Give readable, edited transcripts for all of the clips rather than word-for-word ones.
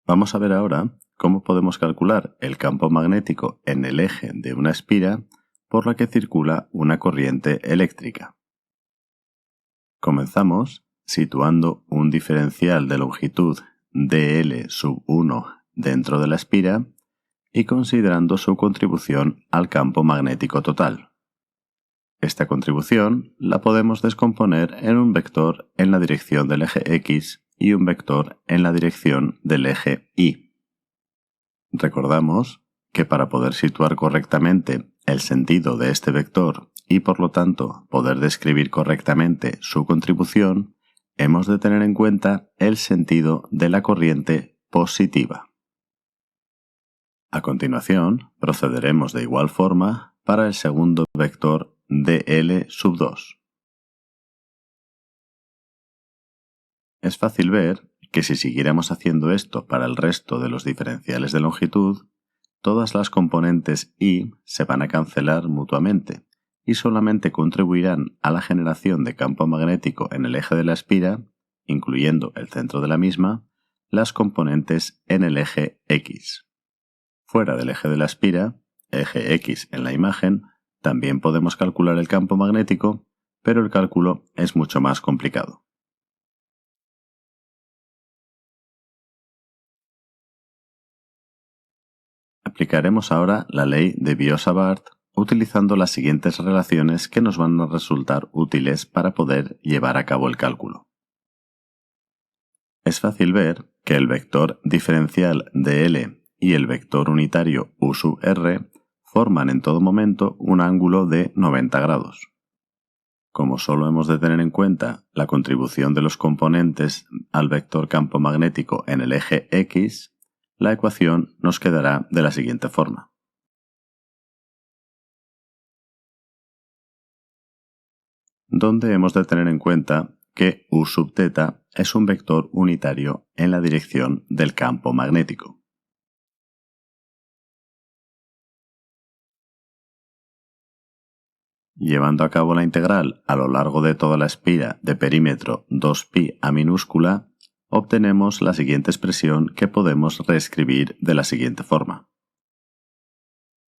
Vamos a ver ahora cómo podemos calcular el campo magnético en el eje de una espira por la que circula una corriente eléctrica. Comenzamos situando un diferencial de longitud dl sub 1 dentro de la espira y considerando su contribución al campo magnético total. Esta contribución la podemos descomponer en un vector en la dirección del eje X y un vector en la dirección del eje Y. Recordamos que para poder situar correctamente el sentido de este vector y por lo tanto poder describir correctamente su contribución, hemos de tener en cuenta el sentido de la corriente positiva. A continuación, procederemos de igual forma para el segundo vector dl sub 2. Es fácil ver que si siguiéramos haciendo esto para el resto de los diferenciales de longitud, todas las componentes y se van a cancelar mutuamente y solamente contribuirán a la generación de campo magnético en el eje de la espira, incluyendo el centro de la misma, las componentes en el eje X. Fuera del eje de la espira, eje X en la imagen, también podemos calcular el campo magnético, pero el cálculo es mucho más complicado. Aplicaremos ahora la ley de Biot-Savart utilizando las siguientes relaciones que nos van a resultar útiles para poder llevar a cabo el cálculo. Es fácil ver que el vector diferencial dl y el vector unitario u sub r forman en todo momento un ángulo de 90 grados. Como solo hemos de tener en cuenta la contribución de los componentes al vector campo magnético en el eje X, la ecuación nos quedará de la siguiente forma. Donde hemos de tener en cuenta que U sub θ es un vector unitario en la dirección del campo magnético. Llevando a cabo la integral a lo largo de toda la espira de perímetro 2π a minúscula, obtenemos la siguiente expresión que podemos reescribir de la siguiente forma.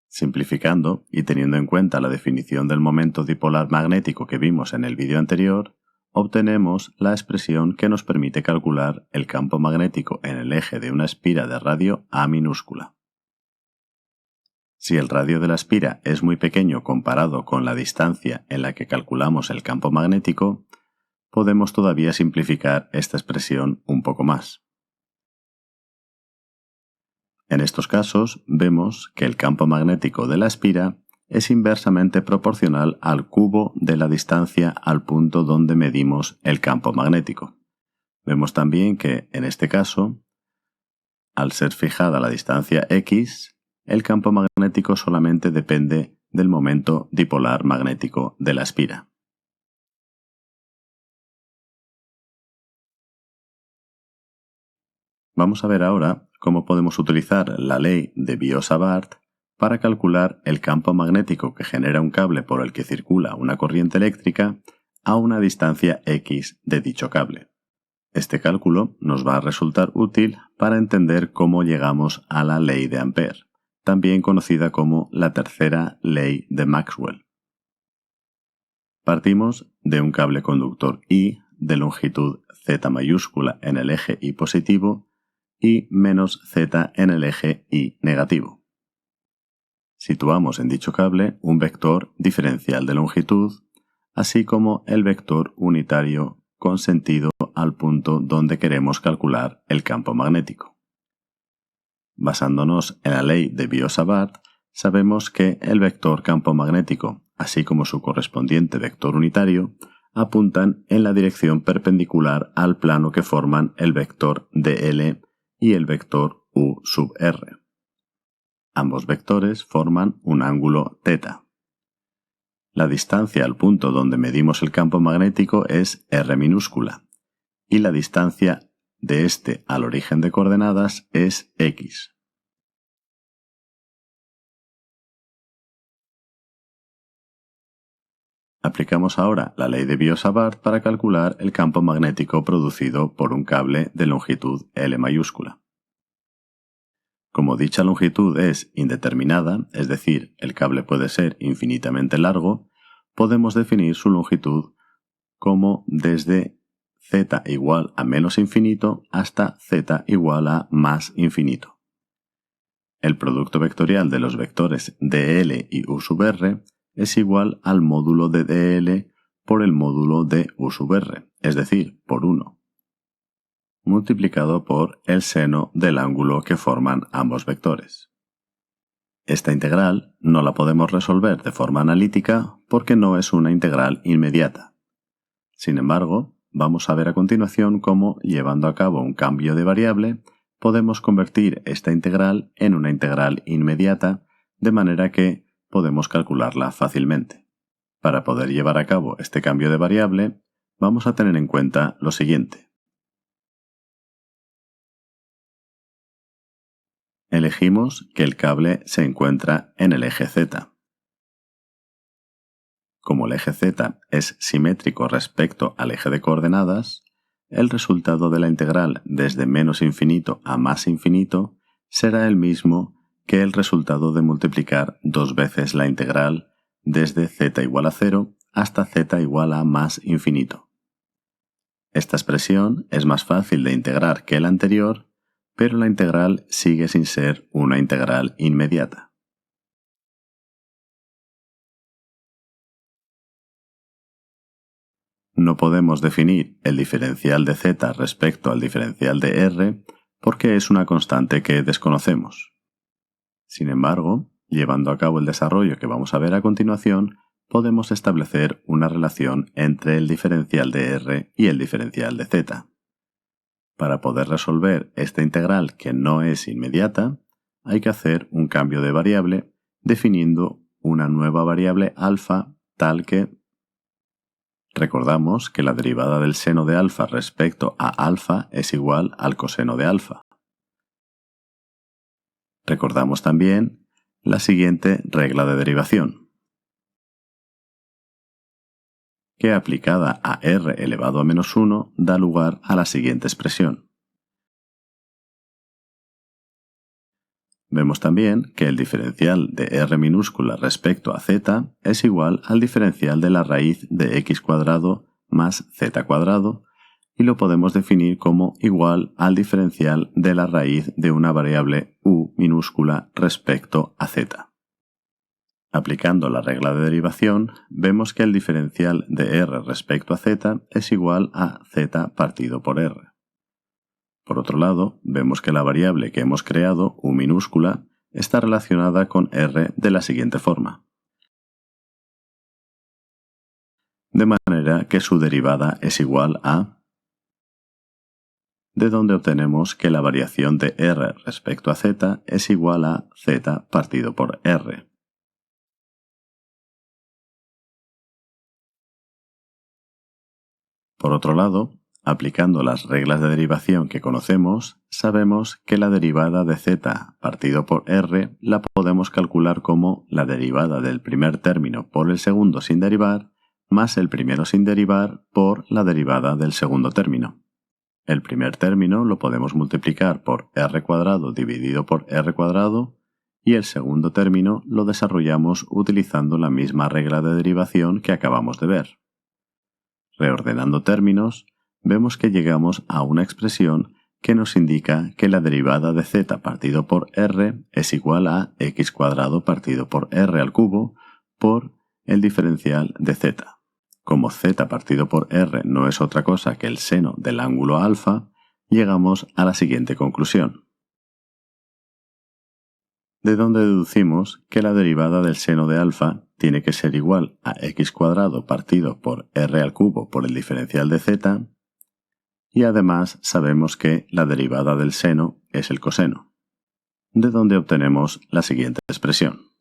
Simplificando y teniendo en cuenta la definición del momento dipolar magnético que vimos en el vídeo anterior, obtenemos la expresión que nos permite calcular el campo magnético en el eje de una espira de radio a minúscula. Si el radio de la espira es muy pequeño comparado con la distancia en la que calculamos el campo magnético, podemos todavía simplificar esta expresión un poco más. En estos casos vemos que el campo magnético de la espira es inversamente proporcional al cubo de la distancia al punto donde medimos el campo magnético. Vemos también que, en este caso, al ser fijada la distancia x, el campo magnético solamente depende del momento dipolar magnético de la espira. Vamos a ver ahora cómo podemos utilizar la ley de Biot-Savart para calcular el campo magnético que genera un cable por el que circula una corriente eléctrica a una distancia x de dicho cable. Este cálculo nos va a resultar útil para entender cómo llegamos a la ley de Ampère, también conocida como la tercera ley de Maxwell. Partimos de un cable conductor I de longitud z mayúscula en el eje Y positivo y menos z en el eje Y negativo. Situamos en dicho cable un vector diferencial de longitud, así como el vector unitario con sentido al punto donde queremos calcular el campo magnético. Basándonos en la ley de Biot-Savart, sabemos que el vector campo magnético, así como su correspondiente vector unitario, apuntan en la dirección perpendicular al plano que forman el vector dl y el vector u sub r. Ambos vectores forman un ángulo θ. La distancia al punto donde medimos el campo magnético es r minúscula y la distancia de este al origen de coordenadas es x. Aplicamos ahora la ley de Biot-Savart para calcular el campo magnético producido por un cable de longitud L mayúscula. Como dicha longitud es indeterminada, es decir, el cable puede ser infinitamente largo, podemos definir su longitud como desde z igual a menos infinito hasta z igual a más infinito. El producto vectorial de los vectores dl y u sub r es igual al módulo de dl por el módulo de u sub r, es decir, por 1, multiplicado por el seno del ángulo que forman ambos vectores. Esta integral no la podemos resolver de forma analítica porque no es una integral inmediata. Sin embargo, vamos a ver a continuación cómo, llevando a cabo un cambio de variable, podemos convertir esta integral en una integral inmediata, de manera que podemos calcularla fácilmente. Para poder llevar a cabo este cambio de variable, vamos a tener en cuenta lo siguiente. Elegimos que el cable se encuentra en el eje Z. Como el eje Z es simétrico respecto al eje de coordenadas, el resultado de la integral desde menos infinito a más infinito será el mismo que el resultado de multiplicar dos veces la integral desde z igual a 0 hasta z igual a más infinito. Esta expresión es más fácil de integrar que la anterior, pero la integral sigue sin ser una integral inmediata. No podemos definir el diferencial de z respecto al diferencial de r porque es una constante que desconocemos. Sin embargo, llevando a cabo el desarrollo que vamos a ver a continuación, podemos establecer una relación entre el diferencial de r y el diferencial de z. Para poder resolver esta integral que no es inmediata, hay que hacer un cambio de variable definiendo una nueva variable alfa tal que recordamos que la derivada del seno de alfa respecto a alfa es igual al coseno de alfa. Recordamos también la siguiente regla de derivación, que aplicada a r elevado a menos 1 da lugar a la siguiente expresión. Vemos también que el diferencial de r minúscula respecto a z es igual al diferencial de la raíz de x cuadrado más z cuadrado y lo podemos definir como igual al diferencial de la raíz de una variable u minúscula respecto a z. Aplicando la regla de derivación, vemos que el diferencial de r respecto a z es igual a z partido por r. Por otro lado, vemos que la variable que hemos creado, u minúscula, está relacionada con r de la siguiente forma. De manera que su derivada es igual a, de donde obtenemos que la variación de r respecto a z es igual a z partido por r. Por otro lado, aplicando las reglas de derivación que conocemos, sabemos que la derivada de z partido por r la podemos calcular como la derivada del primer término por el segundo sin derivar más el primero sin derivar por la derivada del segundo término. El primer término lo podemos multiplicar por r cuadrado dividido por r cuadrado y el segundo término lo desarrollamos utilizando la misma regla de derivación que acabamos de ver. Reordenando términos, vemos que llegamos a una expresión que nos indica que la derivada de z partido por r es igual a x cuadrado partido por r al cubo por el diferencial de z. Como z partido por r no es otra cosa que el seno del ángulo alfa, llegamos a la siguiente conclusión, de donde deducimos que la derivada del seno de alfa tiene que ser igual a x cuadrado partido por r al cubo por el diferencial de z, y además sabemos que la derivada del seno es el coseno, de donde obtenemos la siguiente expresión.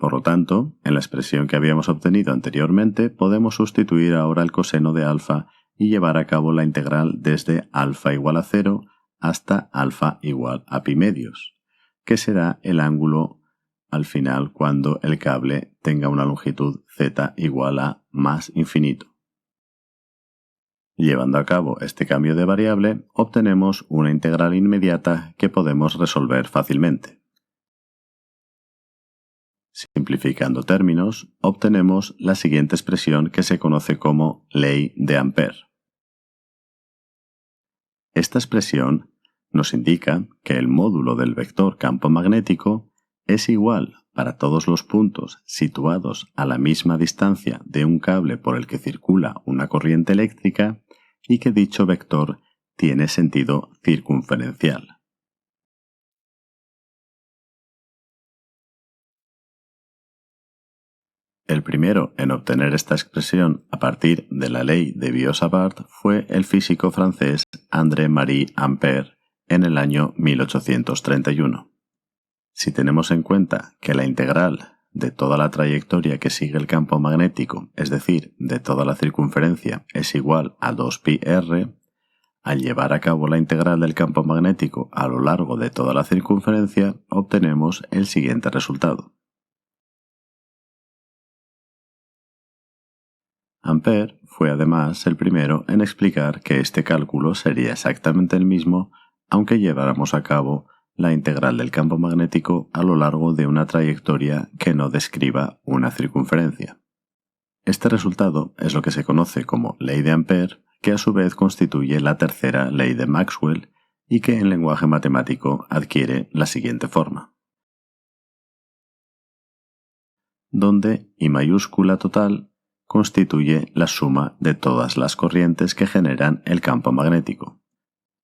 Por lo tanto, en la expresión que habíamos obtenido anteriormente podemos sustituir ahora el coseno de alfa y llevar a cabo la integral desde alfa igual a 0 hasta alfa igual a pi medios, que será el ángulo al final cuando el cable tenga una longitud z igual a más infinito. Llevando a cabo este cambio de variable, obtenemos una integral inmediata que podemos resolver fácilmente. Simplificando términos, obtenemos la siguiente expresión que se conoce como ley de Ampère. Esta expresión nos indica que el módulo del vector campo magnético es igual para todos los puntos situados a la misma distancia de un cable por el que circula una corriente eléctrica y que dicho vector tiene sentido circunferencial. El primero en obtener esta expresión a partir de la ley de Biot-Savart fue el físico francés André-Marie Ampère en el año 1831. Si tenemos en cuenta que la integral de toda la trayectoria que sigue el campo magnético, es decir, de toda la circunferencia, es igual a 2πr, al llevar a cabo la integral del campo magnético a lo largo de toda la circunferencia, obtenemos el siguiente resultado. Ampère fue además el primero en explicar que este cálculo sería exactamente el mismo aunque lleváramos a cabo la integral del campo magnético a lo largo de una trayectoria que no describa una circunferencia. Este resultado es lo que se conoce como ley de Ampère, que a su vez constituye la tercera ley de Maxwell y que en lenguaje matemático adquiere la siguiente forma, donde I mayúscula total constituye la suma de todas las corrientes que generan el campo magnético.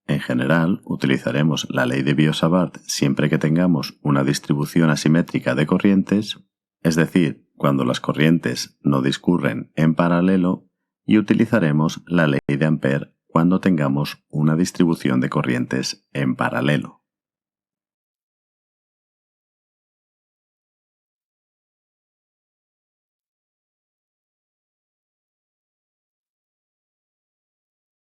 En general, utilizaremos la ley de Biot-Savart siempre que tengamos una distribución asimétrica de corrientes, es decir, cuando las corrientes no discurren en paralelo, y utilizaremos la ley de Ampère cuando tengamos una distribución de corrientes en paralelo.